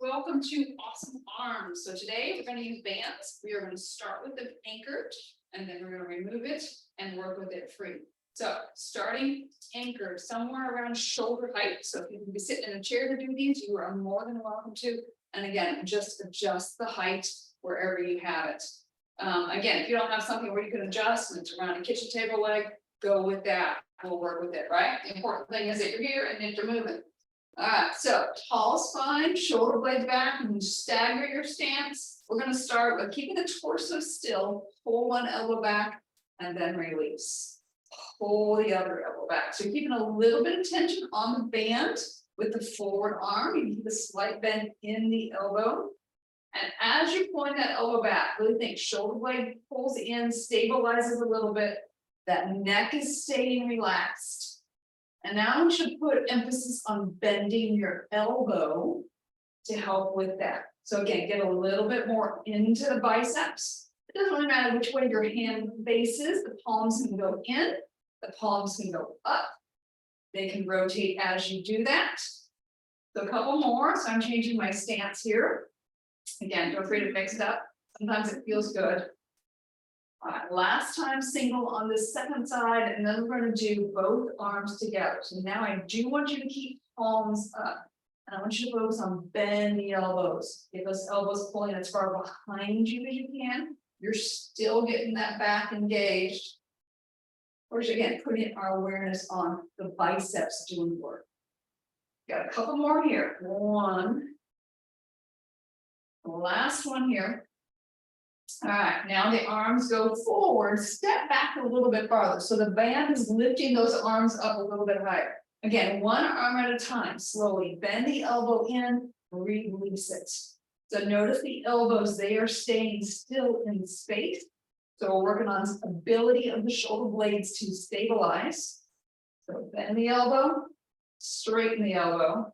Welcome to Awesome Arms. So today we're going to use bands. We are going to start with the anchored and then we're going to remove it and work with it free. So starting anchored somewhere around shoulder height. So if you can be sitting in a chair to do these, you are more than welcome to. And again, just adjust the height wherever you have it. Again, if you don't have something where you can adjust and it's around a kitchen table leg, go with that. We'll work with it, right? The important thing is that you're here and that you're moving. All right, so tall spine, shoulder blades back, and you stagger your stance. We're going to start with keeping the torso still, pull one elbow back, and then release. Pull the other elbow back. So you're keeping a little bit of tension on the band with the forward arm. You keep a slight bend in the elbow. And as you're pulling that elbow back, really think shoulder blade pulls in, stabilizes a little bit. That neck is staying relaxed. And now I want you to put emphasis on bending your elbow to help with that. So again, get a little bit more into the biceps. It doesn't really matter which way your hand faces. The palms can go in, the palms can go up. They can rotate as you do that. So a couple more. So I'm changing my stance here. Again, feel free to mix it up. Sometimes it feels good. All right, last time single on the second side, and then we're going to do both arms together. So now I do want you to keep palms up, and I want you to focus on bend the elbows. Get those elbows pulling as far behind you as you can. You're still getting that back engaged. Or again, putting our awareness on the biceps doing work. Got a couple more here. One. Last one here. All right, now the arms go forward, step back a little bit farther. So the band is lifting those arms up a little bit higher. Again, one arm at a time, slowly bend the elbow in, release it. So notice the elbows, they are staying still in space. So we're working on ability of the shoulder blades to stabilize. So bend the elbow, straighten the elbow,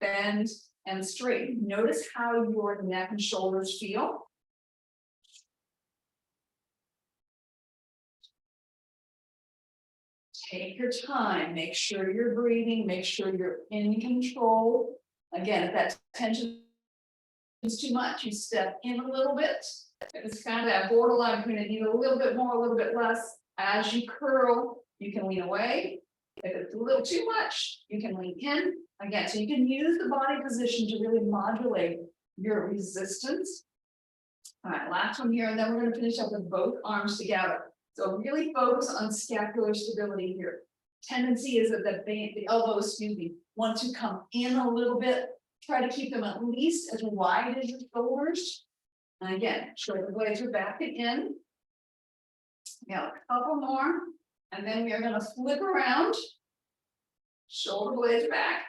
bend and straighten. Notice how your neck and shoulders feel. Take your time, make sure you're breathing, make sure you're in control. Again, if that tension is too much, you step in a little bit. It's kind of that borderline between it, need a little bit more, a little bit less. As you curl, you can lean away. If it's a little too much, you can lean in. Again, so you can use the body position to really modulate your resistance. All right, last one here, and then we're going to finish up with both arms together. So really focus on scapular stability here. Tendency is that the elbows, want to come in a little bit. Try to keep them at least as wide as your shoulders. And again, shoulder blades are back again. Got a couple more. And then we are going to flip around. Shoulder blades back.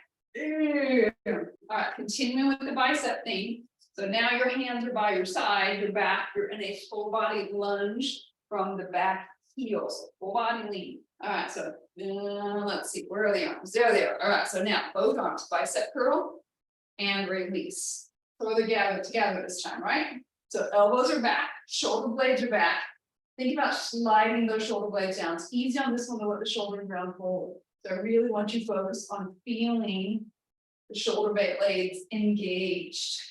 All right, continuing with the bicep thing. So now your hands are by your side, your back, you're in a full body lunge from the back heels, full body lean. All right, so let's see, where are the arms? There they are. All right, so now both arms, bicep curl and release. Further together this time, right? So elbows are back, shoulder blades are back. Think about sliding those shoulder blades down. It's easy on this one to let the shoulder down forward. So I really want you to focus on feeling the shoulder blades engaged.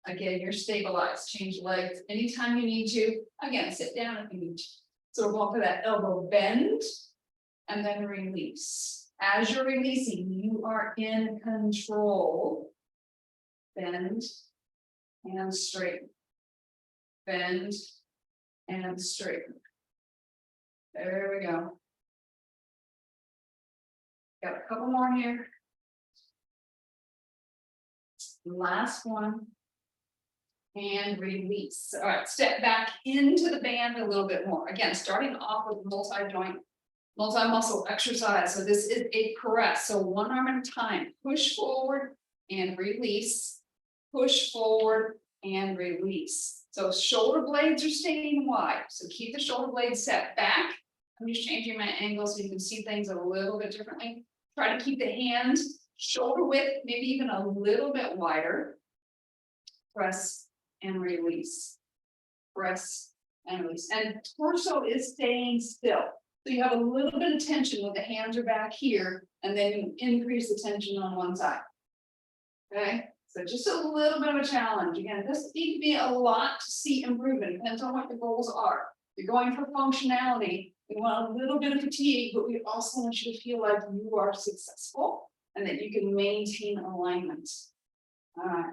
Again, you're stabilized. Change legs anytime you need to. Again, sit down if you need to. So we're going for that elbow bend and then release. As you're releasing, you are in control. Bend and straighten. Bend and straighten. There we go. Got a couple more here. Last one. And release. All right, step back into the band a little bit more. Again, starting off with multi-joint, multi-muscle exercise. So this is a press. So one arm at a time. Push forward and release. Push forward and release. So shoulder blades are staying wide. So keep the shoulder blades set back. I'm just changing my angle so you can see things a little bit differently. Try to keep the hands shoulder width, maybe even a little bit wider. Press and release. Press and release. And torso is staying still. So you have a little bit of tension when the hands are back here, and then you increase the tension on one side. Okay, So just a little bit of a challenge. Again, this needs to be a lot to see improvement. Depends on what your goals are. If you're going for functionality, we want a little bit of fatigue, but we also want you to feel like you are successful and that you can maintain alignment. All right.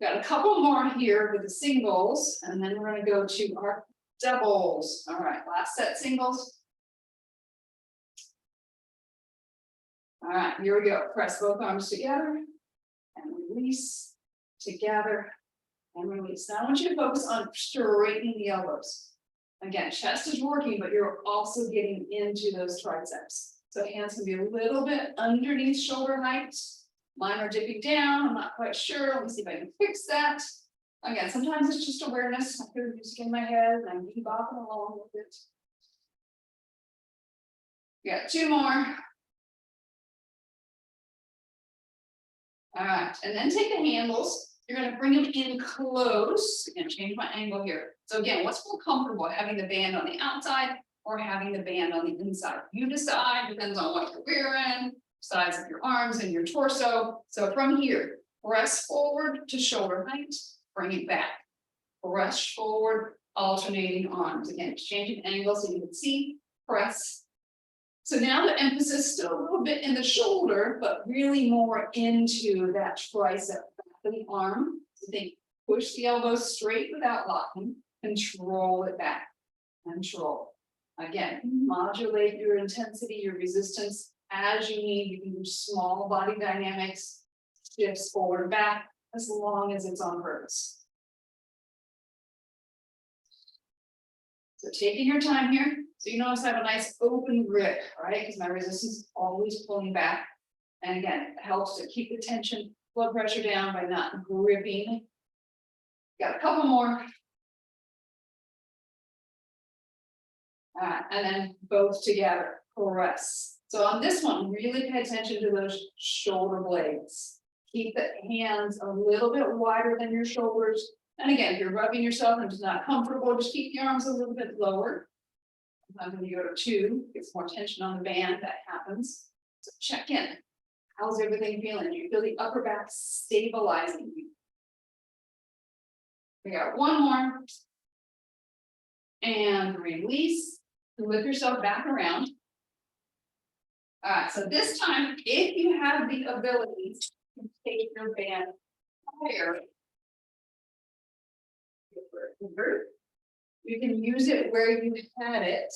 Got a couple more here with the singles, and then we're going to go to our doubles. All right, last set singles. All right, here we go. Press both arms together and release, together and release. Now I want you to focus on straightening the elbows. Again, chest is working, but you're also getting into those triceps. So hands can be a little bit underneath shoulder height. Mine are dipping down. I'm not quite sure. Let me see if I can fix that. Again, sometimes it's just awareness. I hear music in my head and I'm bopping along with it. Got two more. All right, and then take the handles. You're going to bring them in close. Again, change my angle here. So again, what's more comfortable, having the band on the outside or having the band on the inside? You decide, depends on what you're wearing, size of your arms and your torso. So from here, press forward to shoulder height, bring it back. Press forward, alternating arms. Again, changing angles so you can see, press. So now the emphasis is still a little bit in the shoulder, but really more into that tricep, back of the arm. So think, push the elbows straight without locking, control it back, control. Again, modulate your intensity, your resistance as you need. You can do small body dynamics, shifts forward and back, as long as it's on purpose. So taking your time here. So you notice I have a nice open grip, right? Because my resistance is always pulling back. And again, it helps to keep the tension, blood pressure down by not gripping. Got a couple more. And then both together, press. So on this one, really pay attention to those shoulder blades. Keep the hands a little bit wider than your shoulders. And again, if you're rubbing yourself and it's not comfortable, just keep the arms a little bit lower. When you go to two, gets more tension on the band, that happens. So check in. How's everything feeling? Do you feel the upper back stabilizing you? We got one more. And release. Whip yourself back around. All right, so this time, if you have the ability to take your band higher, you can use it where you had it,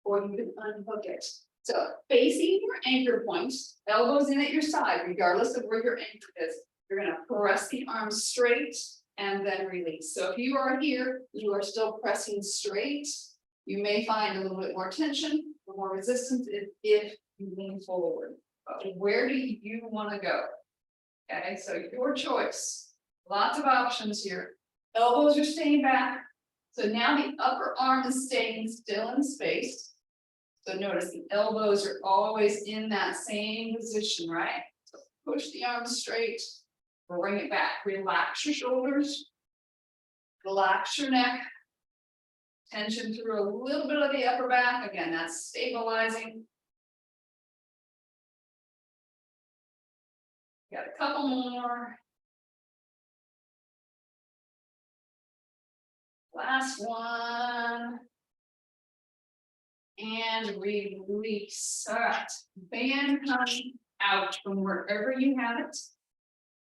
or you can unhook it. So facing your anchor point, elbows in at your side, regardless of where your anchor is, you're going to press the arms straight and then release. So if you are here, you are still pressing straight. You may find a little bit more tension, or more resistance if you lean forward. But where do you want to go? Okay, so your choice. Lots of options here. Elbows are staying back. So now the upper arm is staying still in space. So notice the elbows are always in that same position, right? So push the arms straight, bring it back. Relax your shoulders, relax your neck. Tension through a little bit of the upper back. Again, that's stabilizing. Got a couple more. Last one. And release. All right. Band coming out from wherever you have it.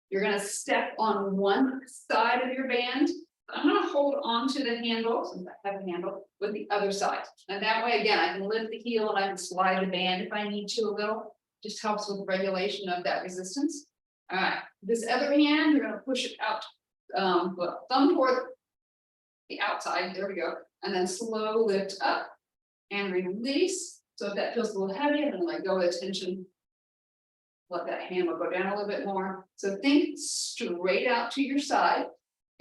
You're going to step on one side of your band. I'm going to hold on to the handle, since I have a handle, with the other side. And that way, again, I can lift the heel and I can slide the band if I need to a little. Just helps with regulation of that resistance. All right. This other hand, you're going to push it out. Thumb toward the outside. There we go. And then slow lift up and release. So if that feels a little heavy, I'm going to let go of the tension. Let that handle go down a little bit more. So think straight out to your side.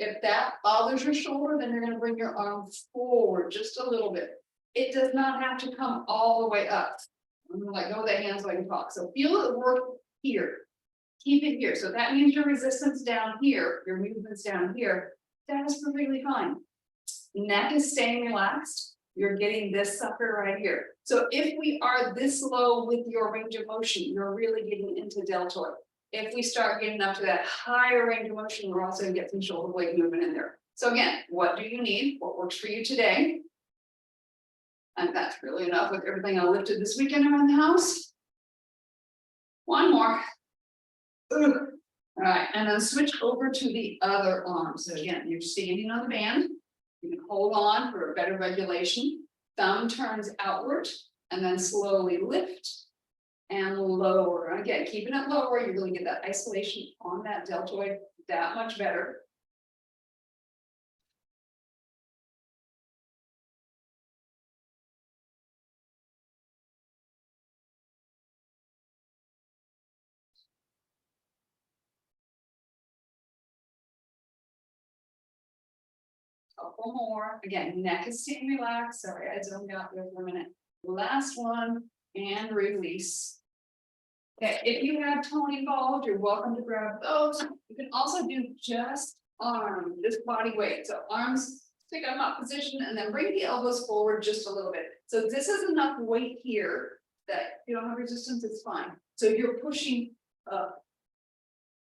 If that bothers your shoulder, then you're going to bring your arm forward just a little bit. It does not have to come all the way up. I'm going to let go of the hands so I can talk. So feel it work here. Keep it here. So that means your resistance down here, your movement's down here. That is perfectly fine. Neck is staying relaxed. You're getting this sucker right here. So if we are this low with your range of motion, you're really getting into deltoid. if we start getting up to that higher range of motion, we're also gonna get some shoulder blade movement in there. So again, what do you need? What works for you today? And that's really enough with everything I lifted this weekend around the house. One more. All right, and then switch over to the other arm. So again, you're standing on the band. You can hold on for a better regulation. Thumb turns outward and then slowly lift and lower. Again, keeping it lower, you're going to get that isolation on that deltoid that much better. Couple more. Again, neck is staying relaxed. Sorry, I zoned out there for a minute. Last one and release. Okay, if you have Tony balls, you're welcome to grab those. You can also do just arm, just body weight. So arms, stick them up position and then bring the elbows forward just a little bit. So this is enough weight here that you don't have resistance, it's fine. So you're pushing up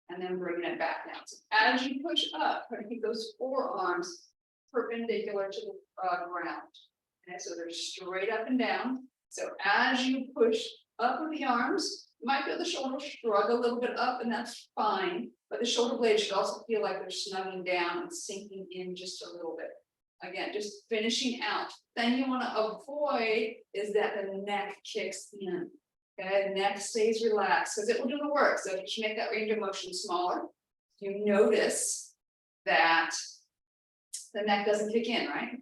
and then bringing it back down. So as you push up, try to keep those forearms perpendicular to the ground. Okay, so they're straight up and down. So as you push up with the arms, you might feel the shoulder shrug a little bit up, and that's fine. But the shoulder blades should also feel like they're snugging down and sinking in just a little bit. Again, just finishing out. Then you want to avoid is that the neck kicks in. Okay, the neck stays relaxed because it will do the work. So if you make that range of motion smaller, you notice that the neck doesn't kick in, right?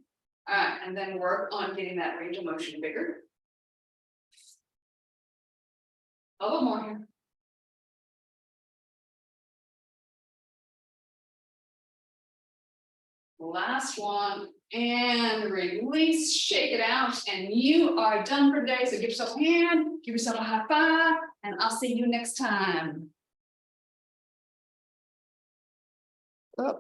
And then work on getting that range of motion bigger. A little more here. Last one, and release, shake it out, and you are done for today. So give yourself a hand, give yourself a high five, and I'll see you next time. Oh.